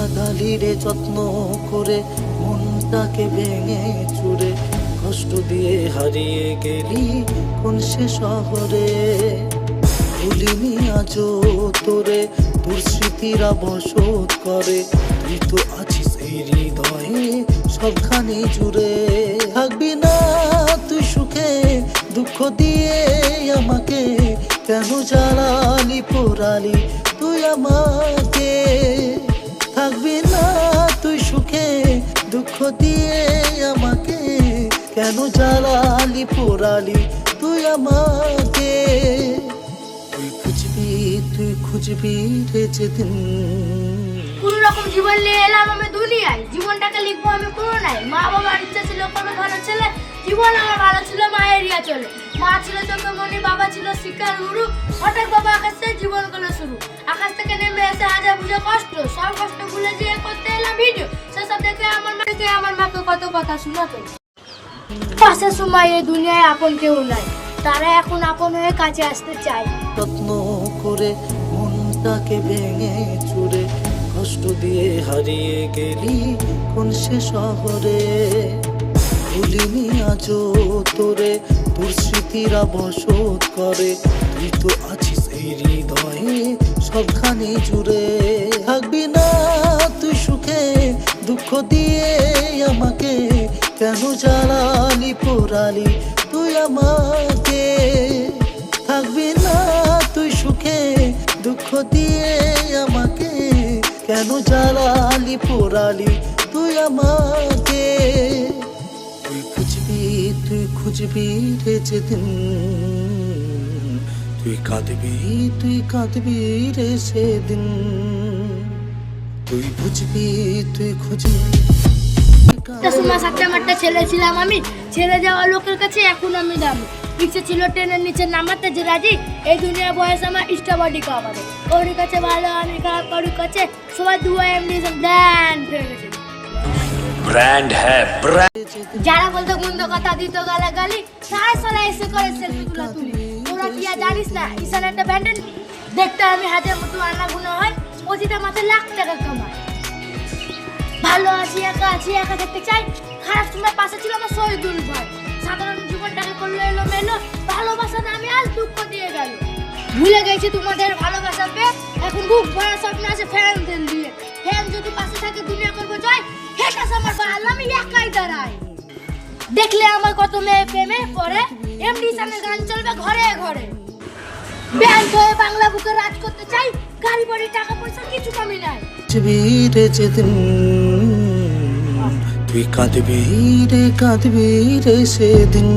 কাঁদালি রে যত্ন করে, মনটাকে ভেঙে চুরে, কষ্ট দিয়ে হারিয়ে গেলি কোন সে শহরে। ভুলিনি আজও তোরে, তোর স্মৃতিরা বসত করে, তুই তো আছিস এই হৃদয়ে সবখানে জুড়ে। থাকবি না তুই সুখে, দুঃখ দিয়ে আমাকে কেন জ্বালালি পোড়ালি তুই আমাকে। থাকবি না তুই সুখে, দুঃখ দিয়ে আমাকে কেন জ্বালালি পোড়ালি তুই আমাকে। তুই খুঁজবি রে যেদিন। কোন রকম জীবন নিয়ে এলাম আমি দুনিয়ায়, জীবনটাকে লিখবো আমি করোনায়। মা বাবার ইচ্ছা ছিল কোনো ভালো ছেলে, জীবন আমার ভালো ছিল মায়ের ইয়া চলে। মা ছিল চোখে মনি, বাবা ছিল শিক্ষার গুরু। হঠাৎ বাবা আকাশ থেকে জীবন করলো শুরু। আকাশ থেকে নেমে এসে হাজার বুঝে কষ্ট, সব কষ্ট ভুলে যেয়ে করতে এলাম ভিডিও। সেসব দেখে আমার মাকে কত কথা শোনাতো। পাশের সময় এই দুনিয়ায় আপন কেউ নাই, তারা এখন আপন হয়ে কাছে আসতে চায়। যত্ন করে মনটাকে ভেঙে চুরে, কষ্ট দিয়ে হারিয়ে গেলি কোন সে শহরে। ভুলিনি আজও তোরে, তোর স্মৃতিরা বসত করে, তুই তো আছিস এই হৃদয়ে সবখানে জুড়ে। থাকবি না তুই সুখে, দুঃখ দিয়ে আমাকে কেন জ্বালালি পোড়ালি তুই আমাকে। থাকবি না তুই সুখে, দুঃখ দিয়ে আমাকে কেন জ্বালালি পোড়ালি তুই আমাকে। তুই খুঁজবি রে যেদিন, তুই কাঁদবি রে সেদিন। তুই বুঝবি, তুই খুঁজবি। সময় সাতটা মাঠটা ছেলে ছিলাম আমি, ছেড়ে যাওয়া লোকের কাছে এখন আমি দামি। ইচ্ছে ছিল ট্রেনের নিচে নামাতে যে রাজি, এই দুনিয়া বয়স আমার ইস্টাবডি কামারে। ওর কাছে ভালো আমি খারাপ, ওর কাছে সবাই দুয়া এমনি ব্র্যান্ড হয়ে গেছে। ब्रांड है যারা বলতো গন্ধ কথা দিত গালাগালি, সারা সারা এসে করে সেলফি তুলি। তোরা কি আর জানিস না ঈশান একটা ব্যান্ডেন? দেখতে আমি হাজার মতো আনা গুণ হয়, প্রতিটা মাথায় লাখ টাকা কামায়। ভালো আছি একা দেখতে চাই, খারাপ সময় পাশে ছিল আমার শহীদুল ভাই। সাধারণ জীবনটাকে করলো এলো মেলো, ভালোবাসা না আমি আজ দুঃখ দিয়ে গেল। ভুলে গেছি তোমাদের ভালোবাসা পেয়ে, এখন বুক ভরা স্বপ্ন আছে ফ্যান দিয়ে। ফ্যান যদি পাশে থাকে দুনিয়া করবো জয়, হেটাস আমার বাল আমি একাই দাঁড়াই। দেখলে আমার কত মেয়ে প্রেমে পড়ে, এমডি সামনে গান চলবে ঘরে ঘরে। ব্যাংক হয়ে বাংলা বুকে রাজ করতে চাই, গাড়ি বাড়ি টাকা পয়সা কিছু কমি নাই। রে যেদিন, তুই কাঁদবি রে সেদিন।